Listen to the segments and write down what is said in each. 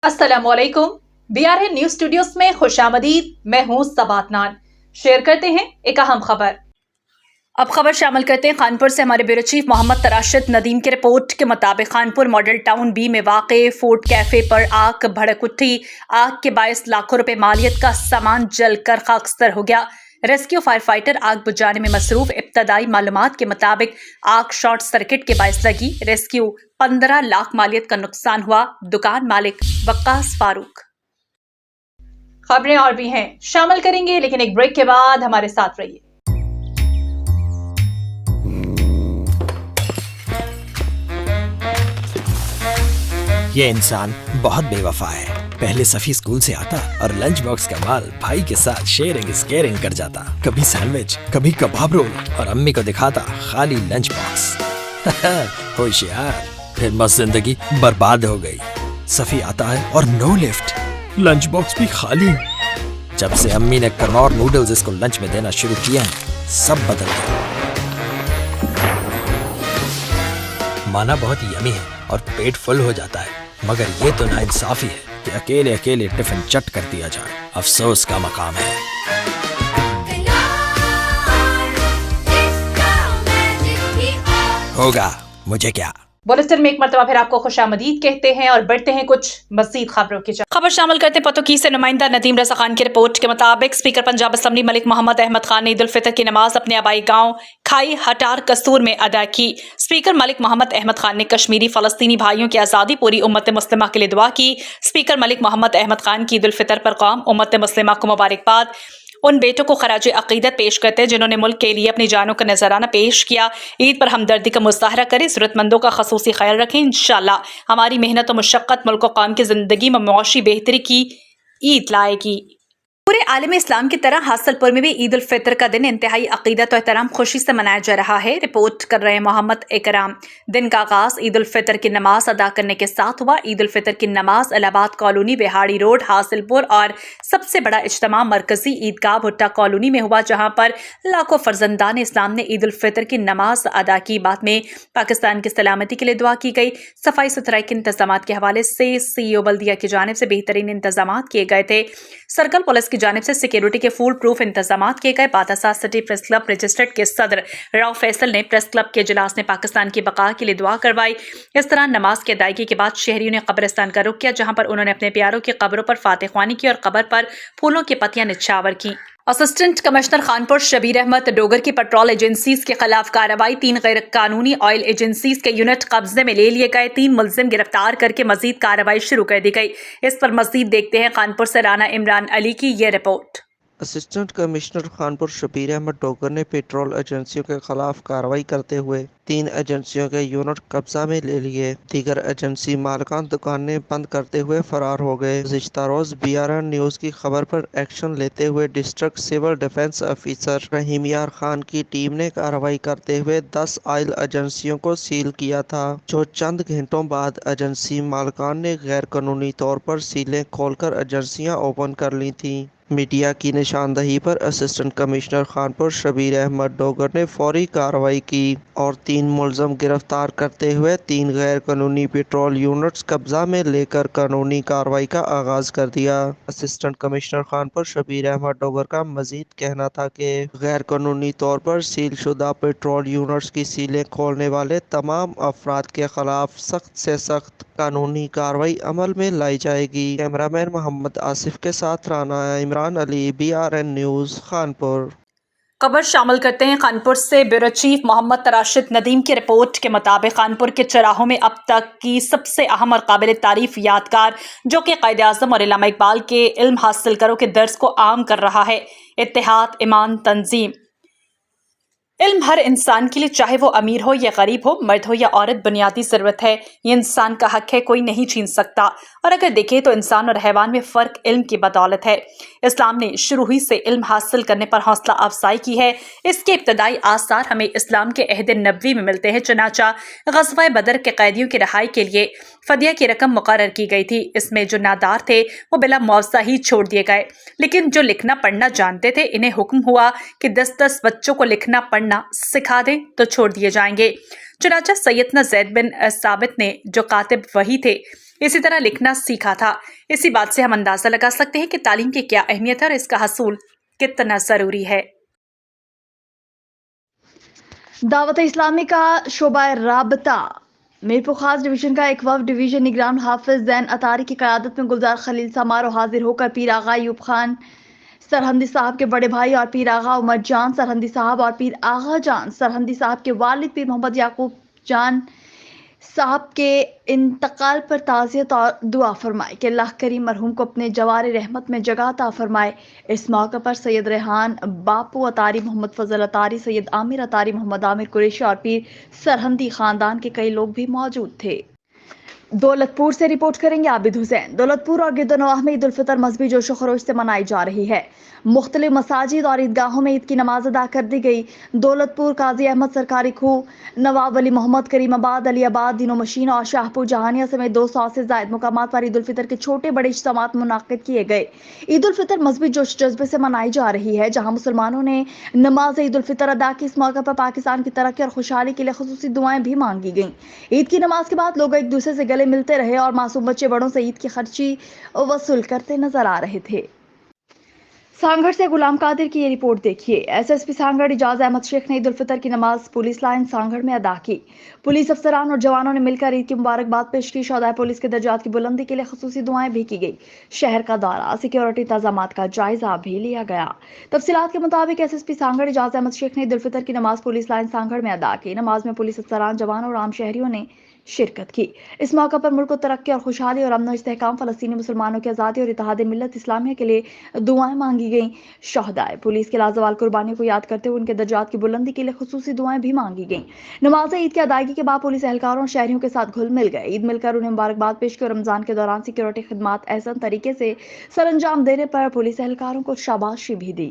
अस्सलाम वालेकुम। BRN news studios में खुशामदीद। मैं हूं सबातनान। शेयर करते हैं एक अहम खबर। अब खबर शामिल करते हैं कानपुर से। हमारे ब्यूरो चीफ मोहम्मद तराशिद नदीम की रिपोर्ट के मुताबिक कानपुर मॉडल टाउन बी में वाक़े फूड कैफे पर आग भड़क उठी। आग के बायस लाखों रुपए मालियत का सामान जलकर खाकस्तर हो गया। रेस्क्यू फायर फाइटर आग बुझाने में मसरूफ। इब्तदाई मालूमात के मुताबिक आग शॉर्ट सर्किट के बायस लगी। रेस्क्यू 15 लाख मालियत का नुकसान हुआ। दुकान मालिक वक्कास फारूक। खबरें और भी हैं, शामिल करेंगे, लेकिन एक ब्रेक के बाद हमारे साथ रहिए। ये इंसान बहुत बेवफा है। पहले सफी स्कूल से आता और लंच बॉक्स का माल भाई के साथ शेयरिंग इज केयरिंग कर जाता। कभी सैंडविच, कभी कबाब रोल, और अम्मी को दिखाता खाली लंच बॉक्स। होशियार। फिर मस्त जिंदगी बर्बाद हो गई। सफी आता है और नो लिफ्ट, लंच बॉक्स भी खाली। जब से अम्मी ने कनौर नूडल्स इसको लंच में देना शुरू किया है, सब बदल गया। माना बहुत यमी है और पेट फुल हो जाता है, मगर ये तो नाइंसाफी है कि अकेले अकेले टिफिन चट कर दिया जाए। अफसोस का मकाम है। होगा मुझे क्या। बुलेटिन में एक मरतबा फिर आपको खुशामदीद कहते हैं और बढ़ते हैं कुछ मज़ीद खबरों की। खबर शामिल करते हैं पतोकी से नुमाइंदा नदीम रज़ा खान की रिपोर्ट के मुताबिक स्पीकर पंजाब असम्बली मलिक मोहम्मद अहमद खान ने ईद उल फितर की नमाज अपने आबाई गांव खाई हटार कसूर में अदा की। स्पीकर मलिक मोहम्मद अहमद खान ने कश्मीरी फ़लस्तीनी भाइयों की आज़ादी पूरी उम्मत मुस्लिमा के लिए दुआ की। स्पीकर मलिक मोहम्मद अहमद खान की ईद उल फितर पर कौम उम्मत मुस्लिमा को मुबारकबाद। उन बेटों को खराज अकीदत पेश करते हैं जिन्होंने मुल्क के लिए अपनी जानों का नजराना पेश किया। ईद पर हमदर्दी का मुजाहरा करें, ज़रूरतमंदों का खसूसी ख्याल रखें। इंशाअल्लाह हमारी मेहनत और मुशक्क़त मुल्क और कौम की ज़िंदगी में मुआशी बेहतरी की ईद लाएगी। पूरे आलम इस्लाम की तरह हासलपुर में भी ईद उल फितर का दिन इंतहाई अकीदत और एहतराम खुशी से मनाया जा रहा है। रिपोर्ट कर रहे हैं मोहम्मद इकराम। दिन का आगाज ईद उल फितर की नमाज अदा करने के साथ हुआ। ईद उल फितर की नमाज इलाहाबाद कॉलोनी, बिहाड़ी रोड, हासिलपुर और सबसे बड़ा इज्तिमा मरकजी ईदगाह भुट्टा कॉलोनी में हुआ, जहां पर लाखों फर्जंदान इस्लाम ने ईद उल फितर की नमाज अदा की। बाद में पाकिस्तान की सलामती के लिए दुआ की गई। सफाई सुथराई के इंतजाम के हवाले से CEO बल्दिया की जानिब से बेहतरीन इंतजाम किए गए थे। सर्कल पुलिस की जानिब से सिक्योरिटी के फुल प्रूफ इंतजाम किए गए। बादशाह सिटी प्रेस क्लब रजिस्टर्ड के सदर राव फैसल ने प्रेस क्लब के इजलास में पाकिस्तान की बका के लिए दुआ करवाई। इस तरह नमाज की अदायगी के बाद शहरियों ने कब्रिस्तान का रुख किया, जहां पर उन्होंने अपने प्यारों की कब्रों पर फातिह ख्वानी की और कब्र पर फूलों की पत्तियां निछावर की। असिस्टेंट कमिश्नर खानपुर शबीर अहमद डोगर की पेट्रोल एजेंसीज के खिलाफ कार्रवाई। 3 गैर कानूनी ऑयल एजेंसीज के यूनिट कब्जे में ले लिए गए। 3 मुलजिम गिरफ्तार करके मजीद कार्रवाई शुरू कर दी गई। इस पर मजीद देखते हैं कानपुर से राना इमरान अली की ये report. Assistant commissioner Khanpur Shabbir Ahmed Dogar ने पेट्रोल एजेंसियों के खिलाफ कार्रवाई करते हुए 3 एजेंसियों के यूनिट कब्जा में ले लिए। दीगर एजेंसी मालकान दुकानें बंद करते हुए फरार हो गए। गुज़िश्ता रोज BRN न्यूज़ की खबर पर एक्शन लेते हुए डिस्ट्रिक्ट सिविल डिफेंस ऑफिसर रहीम यार खान की टीम ने कार्रवाई करते हुए 10 ऑयल एजेंसियों को सील किया था, जो चंद घंटों बाद एजेंसी मालकान ने गैर कानूनी तौर पर सीलें खोलकर एजेंसियां ओपन कर ली थी। मीडिया की निशानदही पर असिस्टेंट कमिश्नर खानपुर शबीर अहमद डोगर ने फौरी कार्रवाई की और 3 मुलज़म गिरफ्तार करते हुए 3 गैर कानूनी पेट्रोल यूनिट्स कब्जा में लेकर कानूनी कार्रवाई का आगाज कर दिया। असिस्टेंट कमिश्नर खानपुर शबीर अहमद डोगर का मजीद कहना था कि गैर कानूनी तौर पर सील शुदा पेट्रोल यूनिट्स की सीलें खोलने वाले तमाम अफराद के खिलाफ सख्त से सख्त कानूनी कार्रवाई अमल में लाई जाएगी। कैमरामैन मोहम्मद आसिफ के साथ राना इमरान अली, BRN न्यूज़ खानपुर। खबर शामिल करते हैं कानपुर से। ब्यूरो चीफ मोहम्मद तराशिद नदीम की रिपोर्ट के मुताबिक कानपुर के चौराहों में अब तक की सबसे अहम और काबिल तारीफ यादगार, जो कि क़ायद आज़म और इल्लामा इकबाल के इल्म हासिल करो के दर्स को आम कर रहा है। इत्तेहाद, ईमान, तंजीम। इल्म हर इंसान के लिए, चाहे वो अमीर हो या गरीब हो, मर्द हो या औरत, बुनियादी ज़रूरत है। ये इंसान का हक है, कोई नहीं छीन सकता। और अगर देखें तो इंसान और हैवान में फ़र्क इल्म की बदौलत है। इस्लाम ने शुरू ही से इल्म हासिल करने पर हौसला अफजाई की है। इसके इब्तदाई आसार हमें इस्लाम के अहद नबवी में मिलते हैं। चुनाचा ग़ज़वा बदर के कैदियों की रहाई के लिए फ़दिया की रकम मुकर्रर की गई थी। इसमें जो नादार थे वो बिला मुआवजा ही छोड़ दिए गए, लेकिन जो लिखना पढ़ना जानते थे, इन्हें हुक्म हुआ कि 10-10 बच्चों को लिखना पढ़ना सिखा दें तो छोड़ दिए जाएंगे। चुनाचा सैयदना ज़ैद बिन साबित ने, जो कातिब वही थे, इसी तरह लिखना सीखा था। इसी बात से हम अंदाजा लगा सकते हैं कि तालीम की क्या अहमियत है और इसका हसूल कितना ज़रूरी है। दावत इस्लामी का शोबा राबता मीरपुर खास डिवीजन का एक वफ डिवीजन निगरान हाफिज जैन अतारी की क़यादत में गुलजार खलील समारोह हाजिर होकर पीर आगा अयूब खान सरहंदी साहब के बड़े भाई और पीर आगा उमर जान सरहंदी साहब और पीर आगा जान सरहंदी साहब के वालिद पीर मोहम्मद याकूब जान साहब के इंतकाल पर ताज़ियत और दुआ फरमाए कि अल्लाह करीम मरहूम को अपने जवार रहमत में जगह अता फरमाए। इस मौके पर सैयद रेहान बापू अतारी, मोहम्मद फजल अतारी, सैयद आमिर अतारी, मोहम्मद आमिर कुरैशी और पीर सरहंदी खानदान के कई लोग भी मौजूद थे। दौलतपुर से रिपोर्ट करेंगे आबिद हुसैन। दौलतपुर और गिरदनवाह में ईद उल फितर मजहबी जोशो खरोश से मनाई जा रही है। मुख्तलिफ मसाजिद और ईदगाहों में ईद की नमाज अदा कर दी गई। दौलतपुर काजी अहमद सरकारी खूह, नवाब अली मोहम्मद, करीमाबाद, अलीबाद, दिनो मशीन और शाहपुर जहानिया समेत 200 से ज्यादा मुकामात पर ईद उल फितर के छोटे बड़े इज्तिमात मुनाकिद किए गए। ईद उल फितर मजहबी जोश जज्बे से मनाई जा रही है, जहां मुसलमानों ने नमाज ईद उल फितर अदा की। इस मौके पर पाकिस्तान की तरक्की और खुशहाली के लिए खुसूसी दुआएं भी मांगी गईं। ईद की नमाज के बाद लोग एक दूसरे से गले मिलते रहे और मासूम बच्चे बड़ों से ईद की खर्ची वसूल करते नजर आ रहे थे। सांगड़ से गुलाम कादिर की ये रिपोर्ट देखिए। एसएसपी सांगड़ इजाज अहमद शेख ने ईद उल फितर की नमाज पुलिस लाइन सांगड़ में अदा की। पुलिस अफसरान और जवानों ने मिलकर ईद की मुबारकबाद पेश की। शोहदाए पुलिस के दर्जात की बुलंदी के लिए खुसूसी दुआएं भी की गई। शहर का दौरा, सिक्योरिटी इंतजामात का जायजा भी लिया गया। तफसीलात के मुताबिक एसएसपी सांगड़ इजाज अहमद शेख ने ईद उल फितर की नमाज पुलिस लाइन सांगड़ में अदा की। नमाज में पुलिस अफसरान, जवानों और आम शहरियों ने शिरकत की। इस मौके पर मुल्क को तरक्की और खुशहाली और अमन इस्तेहकाम, फलस्तीनी मुसलमानों की आज़ादी और इत्तेहाद मिल्लत इस्लामिया के लिए दुआएं मांगी गईं। शहदाए पुलिस के लाजवाल कुर्बानियों को याद करते हुए उनके दर्जात की बुलंदी के लिए खुसूसी दुआएं भी मांगी गईं। नमाज ईद की अदायगी के बाद पुलिस एहलकारों और शहरियों के साथ घुल मिल गए। ईद मिलकर उन्हें मुबारकबाद पेश की और रमजान के दौरान सिक्योरिटी खिदमात एहसन तरीके से सरअंजाम देने पर पुलिस एहलकारों को शाबाशी भी दी।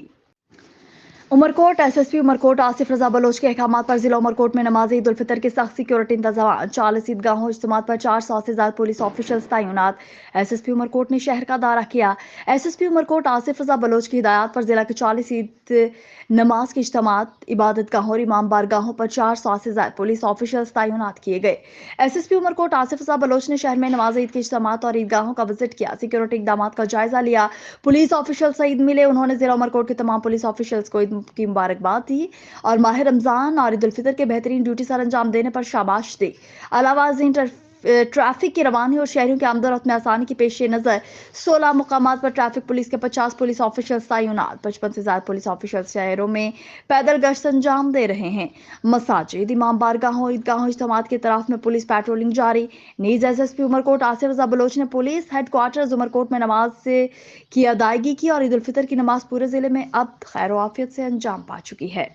उमरकोट एसएसपी उमरकोट आसिफ रजा बलोच के अहकामात पर जिला उमरकोट में नमाज ईद उल फितर के सख्त सिक्योरिटी इंतजाम, 40 ईदगाहों इज्तिमात पर 400 से ज्यादा पुलिस ऑफिशियल्स तैनात। एसएसपी उमरकोट ने शहर का दौरा किया। एसएसपी उमरकोट आसिफ रजा बलोच की हिदायत पर जिला के 40 ईद नमाज के इज्तिमात, इबादत गाहों और इमाम बारगाहों पर 400 से ज्यादा पुलिस ऑफिशियल्स तैनात किए गए। एसएसपी उमरकोट आसिफ रजा बलोच ने शहर में नमाज ईद के इज्तिमात और ईदगाहों का विजिट किया, सिक्योरिटी इकदाम का जायजा लिया। पुलिस ऑफिशियल से ईद मिले। उन्होंने जिला उमरकोट के तमाम पुलिस ऑफिशियल्स को ईद की मुबारकबाद दी और माह रमजान और ईद उल फितर के बेहतरीन ड्यूटी सर अंजाम देने पर शाबाश दी। अलावा ट्रैफिक की रवानी और शहरियों के आमदोरफ्त में आसानी की पेश नज़र 16 मुकामात पर ट्रैफिक पुलिस के 50 पुलिस ऑफिशियल्स तैनात। 55 से ज्यादा पुलिस ऑफिशियल्स शहरों में पैदल गश्त अंजाम दे रहे हैं। मसाजिद, इमाम बारगाहों, ईदगाहों इज्तिमात की तरफ में पुलिस पेट्रोलिंग जारी। नीज एसएसपी उमरकोट आसिफ रजा बलोच ने पुलिस हेडक्वार्टर्स उमरकोट में नमाज की अदायगी की और ईद उल फितर की नमाज पूरे जिले में अब खैर आफियत से अंजाम पा चुकी है।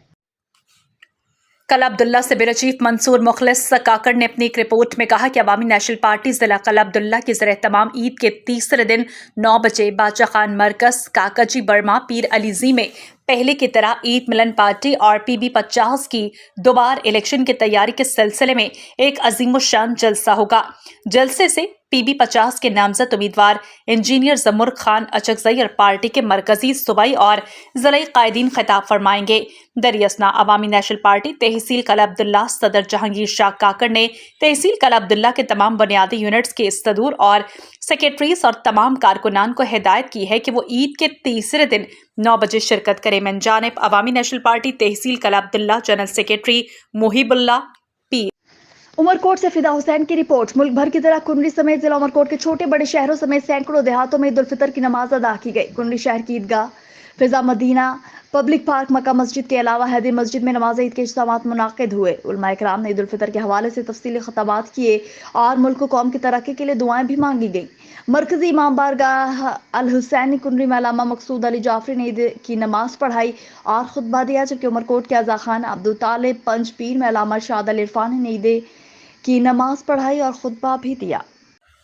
कला अब्दुल्ला से ब्यूरो चीफ मंसूर मुखलिस काकड़ ने अपनी एक रिपोर्ट में कहा कि अवामी नेशनल पार्टी जिला कला अब्दुल्ला के ज़रिए तमाम ईद के तीसरे दिन 9 बजे बादशाह खान मरकज, काकाजी बर्मा, पीर अलीजी में पहले की तरह ईद मिलन पार्टी और पीबी 50 की दोबार इलेक्शन की तैयारी के सिलसिले में एक अजीमुशान जलसा होगा। जलसे से पीबी 50 के नामजद उम्मीदवार इंजीनियर जमुर खान अचकजई और पार्टी के मरकजी, सूबाई और ज़िलाई कायदीन खिताब फरमाएंगे। दरियासना अवामी नेशनल पार्टी तहसील कला अब्दुल्ला सदर जहांगीर शाह काकड़ ने तहसील कला अब्दुल्ला के तमाम बुनियादी यूनिट्स के सदूर और सेक्रेटरीज और तमाम कारकुनान को हिदायत की है कि वो ईद के तीसरे दिन 9 बजे शिरकत करें। मन जानिब अवामी नेशनल पार्टी तहसील कला Abdullah general secretary Muhibullah P. Umarkot से फिदा हुसैन की रिपोर्ट। मुल्क भर की तरह कुंडली समेत जिला उमरकोट के छोटे बड़े शहरों समेत सैकड़ों देहातों में ईद उल फितर की नमाज अदा की गई। कुंडली शहर की ईदगाह, फिजा मदीना, पब्लिक पार्क, मक्का मस्जिद के अलावा हैदर मस्जिद में नमाज ईद के इज्तिमात मुनाकिद हुए। उलमा इकराम ने ईद उल फितर के हवाले से तफसीली खताबात किए और मुल्क कौम की तरक्की के लिए दुआएं भी मांगी गई। मरकजी इमाम बारगाह अल हुसैनी कुंडली में अल्लामा मकसूद अली जाफरी ने ईद की नमाज पढ़ाई और खुतबा दिया, जबकि उमरकोट के आज़ा खान अब्दुल तालिब पंजपीर में अल्लामा शाद अल इरफानी ने ईद की नमाज पढ़ाई और खुतबा भी दिया।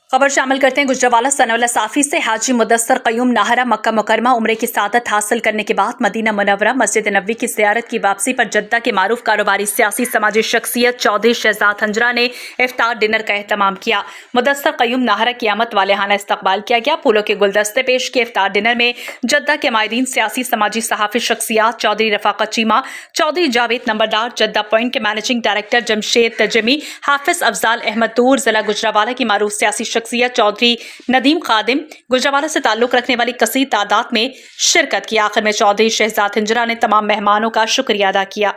खबर शामिल करते हैं गुजरावाला सनवला साफी से। हाजी मुदस्सर क़य्यूम नाहरा मक्का मुकरमा उम्रे की सादत हासिल करने के बाद मदीना मुनव्वरा मस्जिद नबवी की ज़ियारत की वापसी पर जद्दा के मारूफ कारोबारी सियासी समाजी शख्सियत चौधरी शहजाद हंजरा ने इफ्तार डिनर का एहतमाम किया। मुदस्सर क़य्यूम नाहरा की आमद वालेहाना इस्तकबाल किया गया। फूलों के गुलदस्ते पेश किए। इफ्तार डिनर में जद्दा के माहिरीन, सियासी समाजी सहाफ़ी शख्सियात चौधरी रफ़ाक़त चीमा, चौधरी जावेद नंबरदार, जद्दा पॉइंट के मैनेजिंग डायरेक्टर जमशेद तजमी, हाफिज अफजाल अहमद दूर, जिला गुजरावाला की मारूफ सियासी शख्सियत चौधरी नदीम खादिम गुजरावाला से ताल्लुक रखने वाली कसीर तादाद में शिरकत की। आखिर में चौधरी शहजाद हिंजरा ने तमाम मेहमानों का शुक्रिया अदा किया।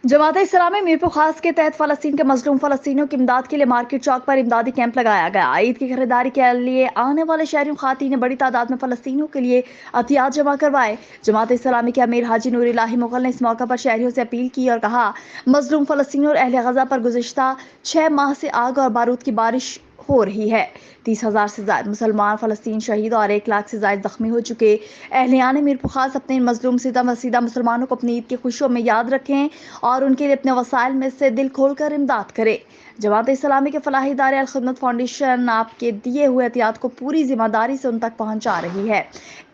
जमात इस्लामी मीरपुर खास के तहत फ़लस्तीन के मजलूम फ़लस्तीनियों की इमदाद के लिए मार्केट चौक पर इमदादी कैंप लगाया गया। ईद की खरीदारी के लिए आने वाले शहरियों खातीन ने बड़ी तादाद में फ़लस्तीनियों के लिए अतियात जमा करवाए। जमात इस्लामी के अमीर हाजी नूर इलाही मुगल ने इस मौके पर शहरियों से अपील की और कहा, मजलूम फ़लस्तीनियों और अहले गज़ा पर गुज़िश्ता 6 माह से आग और बारूद की बारिश हो रही है। 30,000 से ज्यादा मुसलमान फ़लस्तीन शहीद और 1 लाख से ज्यादा जख्मी हो चुके अहलियान मीरपुर खास अपने इन मजलूम सीधा मुसलमानों को अपनी ईद की खुशियों में याद रखें और उनके लिए अपने वसाइल में से दिल खोलकर इमदाद करें। जमात इस्लामी के फलाही इदारे अल खिदमत फाउंडेशन आपके दिए हुए एहतियात को पूरी जिम्मेदारी से उन तक पहुंचा रही है।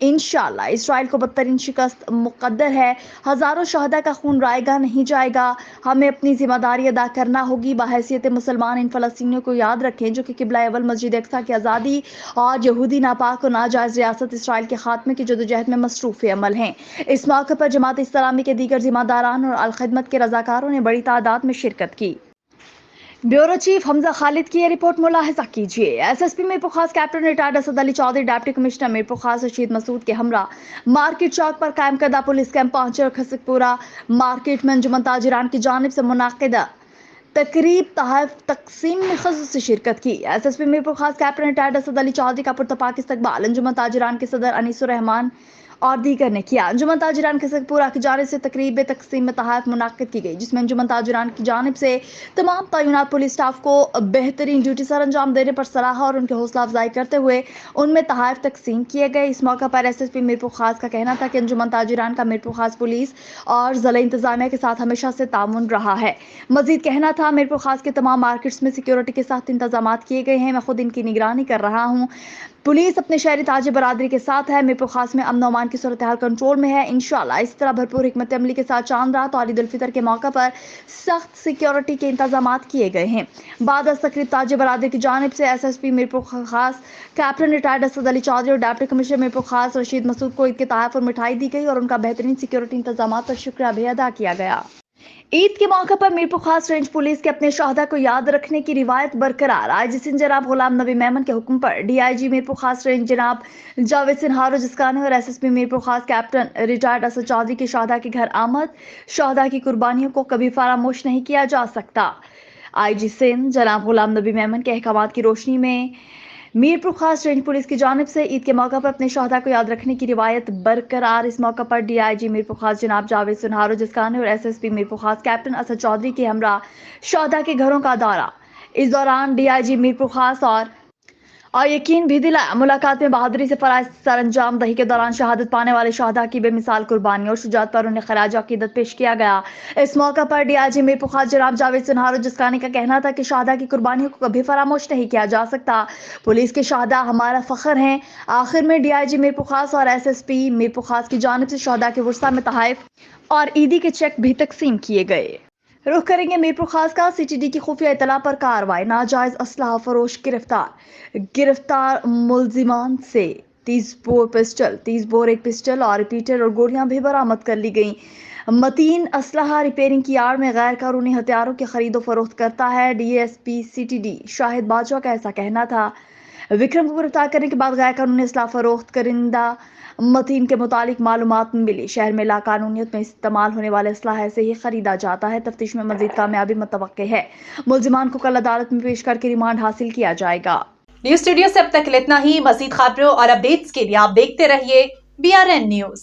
इंशाअल्लाह इसराइल को बदतरीन शिकस्त मुकद्दर है। हजारों शहदा का खून रायगा नहीं जाएगा। हमें अपनी जिम्मेदारी अदा करना होगी। बहैसियत मुसलमान इन फ़लस्तीनियों को याद रखें जो कि किबला अव्वल मस्जिद अक्सा की आज़ादी और यहूदी नापाक और नाजायज़ रियासत इसराइल के खात्मे की जदोजहद में मसरूफ़ अमल हैं। इस मौके पर जमात इस्लामी के दीगर जिम्मेदारान और अल खिदमत के रज़ाकारों ने बड़ी तादाद में शिरकत की। ब्यूरो चीफ हमजा खालिद की ये रिपोर्ट मुलाहिजा कीजिए। SSP Mirpur Khas captain retired Asad Ali Chaudhry, deputy commissioner Mirpur Khas Rashid Masood के हमरा मार्केट चौक पर कायम करदा पुलिस कैंप पहुंचे और खसकपुरा मार्केट में अंजुमन ताजिरान की जानिब से मुनाकिदा तकरीब तहफ तकसीम में खसूसी शिरकत की। SSP Mirpur Khas captain retired Asad Ali Chaudhary का पुरतपाक इस्तकबाल अंजुमन ताजिरान के सदर अनीसुर रहमान और दीगर ने किया। अंजुमन ताजिरान खसकपुरा की जानिब से तकरीब तकसीम में तहफ मुनाकिद की गई, जिसमें अंजुमन ताजिरान की जानिब से तमाम तैनात पुलिस स्टाफ को बेहतरीन ड्यूटी सर अंजाम देने पर सराहा और उनकी हौसला अफजाई करते हुए उनमें तहफ तकसीम किए गए। इस मौके पर एसएसपी मीरपुर खास का कहना था कि अंजुमन ताजिरान का मीरपुर खास पुलिस और ज़िला इंतजामिया के साथ हमेशा से तामुन रहा है। मजीद कहना था, मीरपुर खास के तमाम मार्केट्स में सिक्योरिटी के साथ इंतजाम किए गए हैं। मैं खुद इनकी निगरानी कर रहा हूँ। पुलिस अपने शहरी ताजी बरादरी के साथ है। मीरपुर खास में अमन अमान की सूरत हाल कंट्रोल में है। इंशाल्लाह इस तरह भरपूर हिकमत अमली के साथ चांद रात और ईद उल फितर के मौके पर सख्त सिक्योरिटी के इंतजाम किए गए हैं। बाद तकरीब ताजी बरादरी की जानिब से SSP Mirpur Khas captain retired Asad Ali Chaudhary और डिप्टी कमिश्नर मीरपुर खास रशीद मसूद को ईद के तहफ़ और मिठाई दी गई और उनका बेहतरीन सिक्योरिटी इंतजाम पर शुक्रिया भी अदा किया गया। ईद के मौके पर मीरपुर खास रेंज पुलिस के अपने शहदा को याद रखने की रिवायत बरकरार। आईजी सिंह जनाब गुलाम नबी मेमन के हुक्म पर डीआईजी मीरपुर खास रेंज जनाब जावेद सिन्हारो जिसकानी और SSP Mirpur Khas captain retired Asad Chaudhary के शहदा के घर आमद। शहदा की कुर्बानियों को कभी फरामोश नहीं किया जा सकता। आईजी सिंह जनाब गुलाम नबी मेमन के अहकामात की रोशनी में मीरपुर खास रेंज पुलिस की जानिब से ईद के मौके पर अपने शहदा को याद रखने की रिवायत बरकरार। इस मौके पर डीआईजी मीरपुर खास जनाब जावेद सिन्हारो जिसकानी और एसएसपी मीरपुर खास कैप्टन असद चौधरी के हमरा शहदा के घरों का दौरा। इस दौरान डीआईजी मीरपुर खास और यकीन भी दिलाया, मुलाकात में बहादुरी से फराइज सर अंजाम दही के दौरान शहादत पाने वाले शहदा की बेमिसाल कुर्बानी और शुजात पर उन्हें खराज अकीदत पेश किया गया। इस मौके पर डीआईजी मीरपुर खास जनाब जावेद सिन्हारो जिसकानी का कहना था कि शहदा की कुर्बानियों को कभी फरामोश नहीं किया जा सकता। पुलिस के शहदा हमारा फख्र हैं। आखिर में डीआईजी मीरपुर खास और एसएसपी मीरपुर खास की जानिब से शहदा के वुरसा में तहफ़ और ईदी के चेक भी तकसीम किए गए। रुख करेंगे मीरपुर खास का। सीटीडी की खुफिया इतला पर कार्रवाई। नाजायज असलहा फरोश गिरफ्तार मुलजिमान से 30 बोर एक पिस्टल और रिपीटर और गोलियां भी बरामद कर ली गई। मतीन असलहा रिपेयरिंग की आड़ में गैर कानूनी हथियारों की खरीदो फरोख्त करता है। डीएसपी सीटीडी शाहिद बाजवा का ऐसा कहना था। विक्रम को गिरफ्तार करने के बाद गैर कानूनी असलहा फरोख्त करिंदा मतीन के मुतालिक मालूमात मिली। शहर में लाकानूनियत में इस्तेमाल होने वाले असलहा से ही खरीदा जाता है। तफ्तीश में मजीद कामयाबी मुतवक्के है। मुलजिमान को कल अदालत में पेश करके रिमांड हासिल किया जाएगा। न्यूज स्टूडियो से अब तक इतना ही। मजीद खबरों और अपडेट्स के लिए आप देखते रहिए BRN न्यूज।